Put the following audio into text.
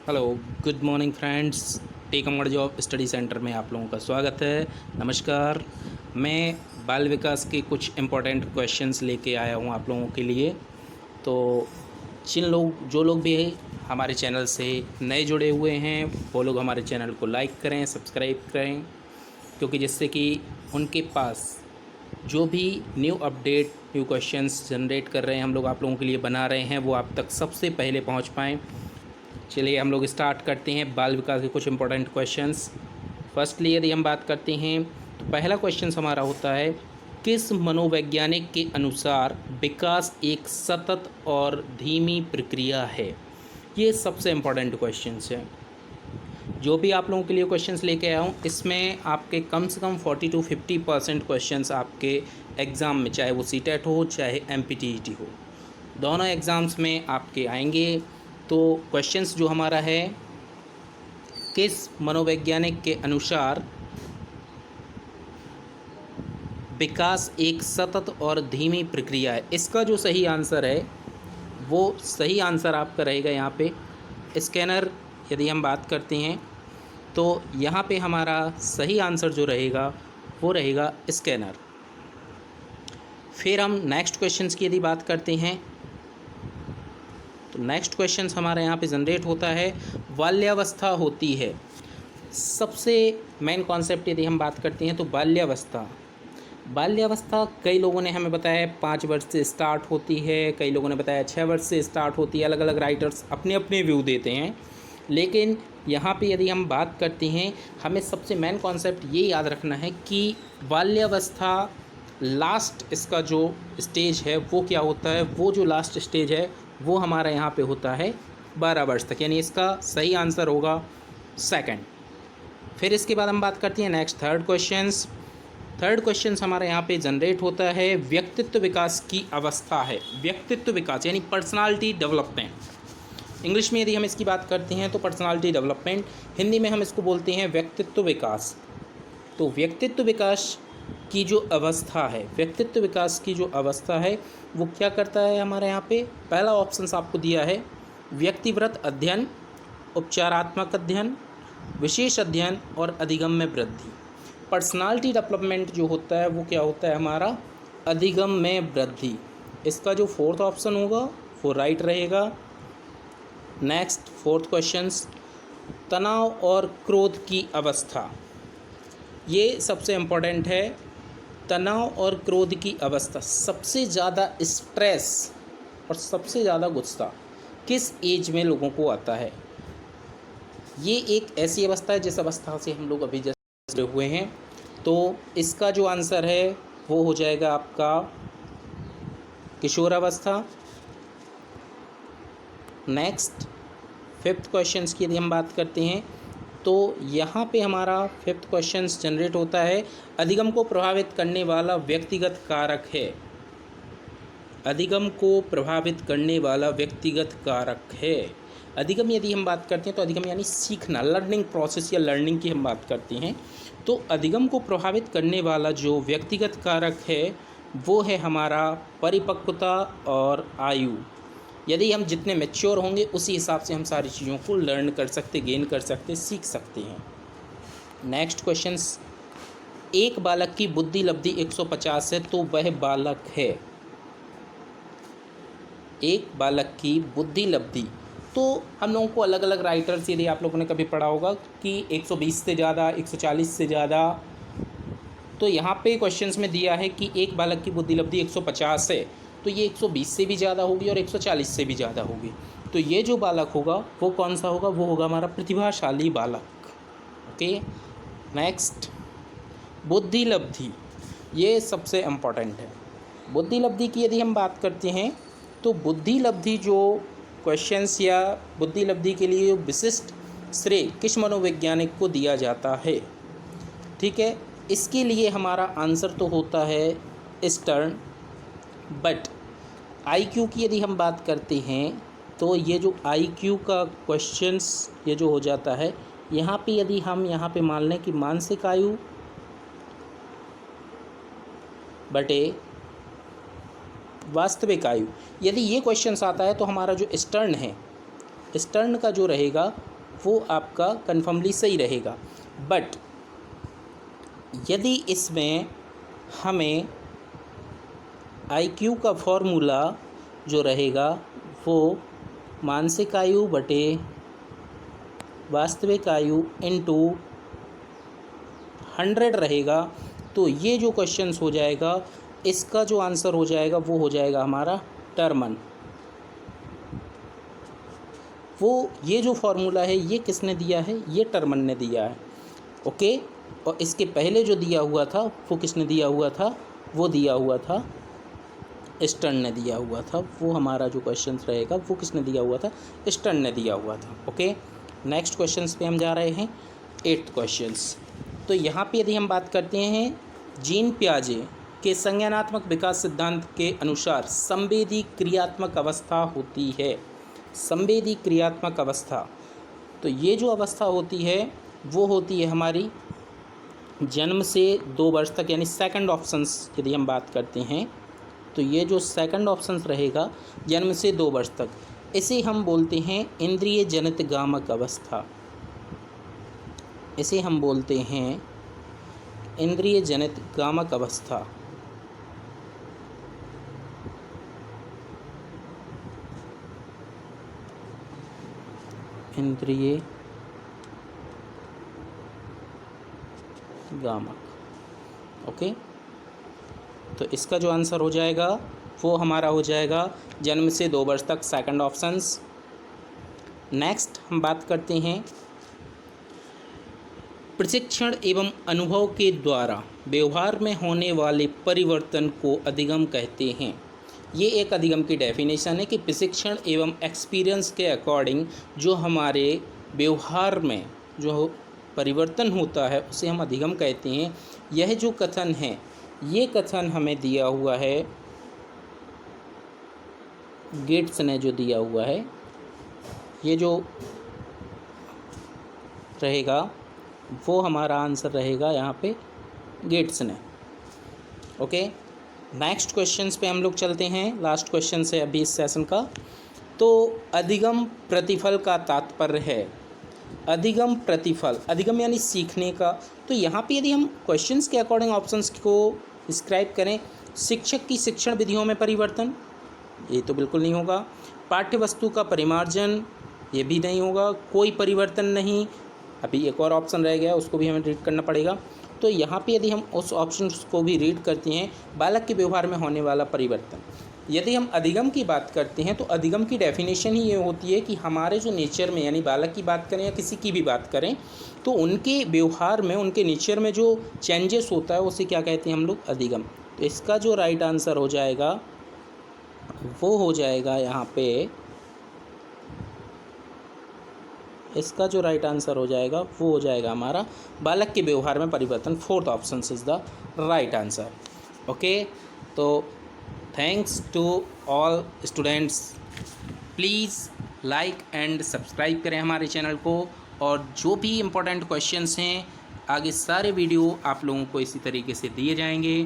Hello, good morning friends. Tech Amar job study centre में आप लोगों का स्वागत है। नमस्कार। मैं बाल विकास के कुछ इम्पोर्टेंट क्वेश्चंस लेके आया हूँ आप लोगों के लिए। तो जो लोग भी हमारे चैनल से नए जुड़े हुए हैं वो लोग हमारे चैनल को लाइक करें, सब्सक्राइब करें, क्योंकि जिससे कि उनके पास जो भी new update, new questions generate कर रहे हैं हम लोग, आप लोगों के लिए बना रहे हैं, वो आप तक सबसे पहले पहुँच पाएँ। चलिए हम लोग स्टार्ट करते हैं बाल विकास के कुछ इंपॉर्टेंट क्वेश्चंस। फर्स्टली यदि हम बात करते हैं तो पहला क्वेश्चन हमारा होता है, किस मनोवैज्ञानिक के अनुसार विकास एक सतत और धीमी प्रक्रिया है। ये सबसे इम्पॉर्टेंट क्वेश्चंस है। जो भी आप लोगों के लिए क्वेश्चंस लेके आया हूँ, इसमें आपके कम से कम 40 to 50% क्वेश्चंस आपके एग्ज़ाम में, चाहे वो सीटेट हो चाहे एमपीटीईटी हो, दोनों एग्ज़ाम्स में आपके आएंगे। तो क्वेश्चंस जो हमारा है, किस मनोवैज्ञानिक के अनुसार विकास एक सतत और धीमी प्रक्रिया है, इसका जो सही आंसर है वो सही आंसर आपका रहेगा यहाँ पे स्कैनर। यदि हम बात करते हैं तो यहाँ पे हमारा सही आंसर जो रहेगा वो रहेगा स्कैनर। फिर हम नेक्स्ट क्वेश्चंस की यदि बात करते हैं तो नेक्स्ट क्वेश्चन हमारे यहाँ पे जनरेट होता है, बाल्यावस्था होती है। सबसे मेन कॉन्सेप्ट यदि हम बात करते हैं तो बाल्यावस्था कई लोगों ने हमें बताया है 5 वर्ष से स्टार्ट होती है, कई लोगों ने बताया 6 वर्ष से स्टार्ट होती है। अलग अलग राइटर्स अपने अपने व्यू देते हैं, लेकिन यहाँ पे यदि हम बात करते हैं, हमें सबसे मेन कॉन्सेप्ट ये याद रखना है कि बाल्यावस्था लास्ट इसका जो स्टेज है वो क्या होता है, वो जो लास्ट स्टेज है वो हमारा यहाँ पे होता है 12 वर्ष तक, यानी इसका सही आंसर होगा सेकंड। फिर इसके बाद हम बात करते हैं नेक्स्ट थर्ड क्वेश्चन हमारे यहाँ पे जनरेट होता है, व्यक्तित्व विकास की अवस्था है। व्यक्तित्व विकास यानी पर्सनालिटी डेवलपमेंट। इंग्लिश में यदि हम इसकी बात करते हैं तो पर्सनालिटी डेवलपमेंट, हिंदी में हम इसको बोलते हैं व्यक्तित्व विकास। तो व्यक्तित्व विकास की जो अवस्था है, व्यक्तित्व विकास की जो अवस्था है वो क्या करता है हमारे यहाँ पे, पहला ऑप्शन आपको दिया है व्यक्तिवृत्त अध्ययन, उपचारात्मक अध्ययन, विशेष अध्ययन और अधिगम्य वृद्धि। पर्सनालिटी डेवलपमेंट जो होता है वो क्या होता है हमारा अधिगम्य वृद्धि। इसका जो फोर्थ ऑप्शन होगा वो राइट रहेगा। नेक्स्ट फोर्थ क्वेश्चन, तनाव और क्रोध की अवस्था, ये सबसे इम्पोर्टेंट है। तनाव और क्रोध की अवस्था, सबसे ज़्यादा स्ट्रेस और सबसे ज़्यादा गुस्सा किस एज में लोगों को आता है। ये एक ऐसी अवस्था है जिस अवस्था से हम लोग अभी जस्ट जुड़े हुए हैं। तो इसका जो आंसर है वो हो जाएगा आपका किशोरावस्था। नेक्स्ट फिफ्थ क्वेश्चन की यदि हम बात करते हैं तो यहाँ पे हमारा फिफ्थ क्वेश्चन जनरेट होता है, अधिगम को प्रभावित करने वाला व्यक्तिगत कारक है। अधिगम को प्रभावित करने वाला व्यक्तिगत कारक है। अधिगम यदि हम बात करते हैं तो अधिगम यानी सीखना, लर्निंग प्रोसेस या लर्निंग की हम बात करते हैं। तो अधिगम को प्रभावित करने वाला जो व्यक्तिगत कारक है वो है हमारा परिपक्वता और आयु। यदि हम जितने मैच्योर होंगे उसी हिसाब से हम सारी चीज़ों को लर्न कर सकते, गेन कर सकते, सीख सकते हैं। नेक्स्ट क्वेश्चन, एक बालक की बुद्धि लब्धि 150 है तो वह बालक है। एक बालक की बुद्धि लब्धि, तो हम लोगों को अलग अलग राइटर्स, यदि आप लोगों ने कभी पढ़ा होगा कि 120 से ज़्यादा, 140 से ज़्यादा, तो यहाँ पे क्वेश्चंस में दिया है कि एक बालक की बुद्धि लब्धि 150 है तो ये 120 से भी ज़्यादा होगी और 140 से भी ज़्यादा होगी। तो ये जो बालक होगा वो कौन सा होगा, वो होगा हमारा प्रतिभाशाली बालक। ओके। नेक्स्ट बुद्धि लब्धि, ये सबसे इम्पॉर्टेंट है। बुद्धि लब्धि की यदि हम बात करते हैं तो बुद्धि लब्धि जो क्वेश्चंस या बुद्धि लब्धि के लिए विशिष्ट श्रेय किस मनोवैज्ञानिक को दिया जाता है। ठीक है, इसके लिए हमारा आंसर तो होता है स्टर्न। बट आईक्यू की यदि हम बात करते हैं तो ये जो आईक्यू का क्वेश्चंस ये जो हो जाता है, यहाँ पे यदि हम यहाँ पे मान लें कि मानसिक आयु बटे वास्तविक आयु, यदि ये क्वेश्चंस आता है तो हमारा जो स्टर्न है, स्टर्न का जो रहेगा वो आपका कन्फर्मली सही रहेगा। बट यदि इसमें हमें IQ का फॉर्मूला जो रहेगा वो मानसिक आयु बटे वास्तविक आयु इंटू 100 रहेगा, तो ये जो क्वेश्चंस हो जाएगा इसका जो आंसर हो जाएगा वो हो जाएगा हमारा टर्मन। वो ये जो फॉर्मूला है ये किसने दिया है? ये टर्मन ने दिया है। ओके, और इसके पहले जो दिया हुआ था वो किसने दिया हुआ था? वो दिया हुआ था स्टर्न ने दिया हुआ था। वो हमारा जो क्वेश्चंस रहेगा वो किसने दिया हुआ था? स्टर्न ने दिया हुआ था। ओके, नेक्स्ट क्वेश्चंस पे हम जा रहे हैं, 8th क्वेश्चंस। तो यहाँ पे यदि हम बात करते हैं जीन पियाजे के संज्ञानात्मक विकास सिद्धांत के अनुसार संवेदी क्रियात्मक अवस्था होती है। संवेदी क्रियात्मक अवस्था, तो ये जो अवस्था होती है वो होती है हमारी जन्म से 2 वर्ष तक, यानी सेकंड ऑप्शंस यदि हम बात करते हैं तो ये जो सेकंड ऑप्शंस रहेगा जन्म से 2 वर्ष तक, इसे हम बोलते हैं इंद्रिय जनित गामक अवस्था। इसे हम बोलते हैं इंद्रिय जनित गामक अवस्था। इंद्रिय गामक। ओके, तो इसका जो आंसर हो जाएगा वो हमारा हो जाएगा जन्म से 2 वर्ष तक, सेकंड ऑप्शंस। नेक्स्ट हम बात करते हैं प्रशिक्षण एवं अनुभव के द्वारा व्यवहार में होने वाले परिवर्तन को अधिगम कहते हैं। ये एक अधिगम की डेफिनेशन है कि प्रशिक्षण एवं एक्सपीरियंस के अकॉर्डिंग जो हमारे व्यवहार में जो परिवर्तन होता है उसे हम अधिगम कहते हैं। यह जो कथन है ये कथन हमें दिया हुआ है, गेट्स ने जो दिया हुआ है, ये जो रहेगा वो हमारा आंसर रहेगा यहाँ पे गेट्स ने। ओके, नेक्स्ट क्वेश्चंस पे हम लोग चलते हैं। लास्ट क्वेश्चन है अभी इस सेशन का। तो अधिगम प्रतिफल का तात्पर्य है, अधिगम प्रतिफल, अधिगम यानी सीखने का। तो यहाँ पे यदि हम क्वेश्चंस के अकॉर्डिंग ऑप्शंस को डिस्क्राइब करें, शिक्षक की शिक्षण विधियों में परिवर्तन, ये तो बिल्कुल नहीं होगा। पाठ्य वस्तु का परिमार्जन, ये भी नहीं होगा। कोई परिवर्तन नहीं, अभी एक और ऑप्शन रह गया उसको भी हमें रीड करना पड़ेगा। तो यहाँ पे यदि हम उस ऑप्शन को भी रीड करते हैं, बालक के व्यवहार में होने वाला परिवर्तन। यदि हम अधिगम की बात करते हैं तो अधिगम की डेफिनेशन ही ये होती है कि हमारे जो नेचर में, यानी बालक की बात करें या किसी की भी बात करें, तो उनके व्यवहार में, उनके नेचर में जो चेंजेस होता है उसे क्या कहते हैं हम लोग? अधिगम। तो इसका जो राइट आंसर हो जाएगा वो हो जाएगा यहाँ पे, इसका जो राइट आंसर हो जाएगा वो हो जाएगा हमारा बालक के व्यवहार में परिवर्तन। 4th option is the right answer. Okay, तो thanks to all students, please like and subscribe करें हमारे चैनल को, और जो भी इम्पोर्टेंट क्वेश्चंस हैं आगे सारे वीडियो आप लोगों को इसी तरीके से दिए जाएंगे।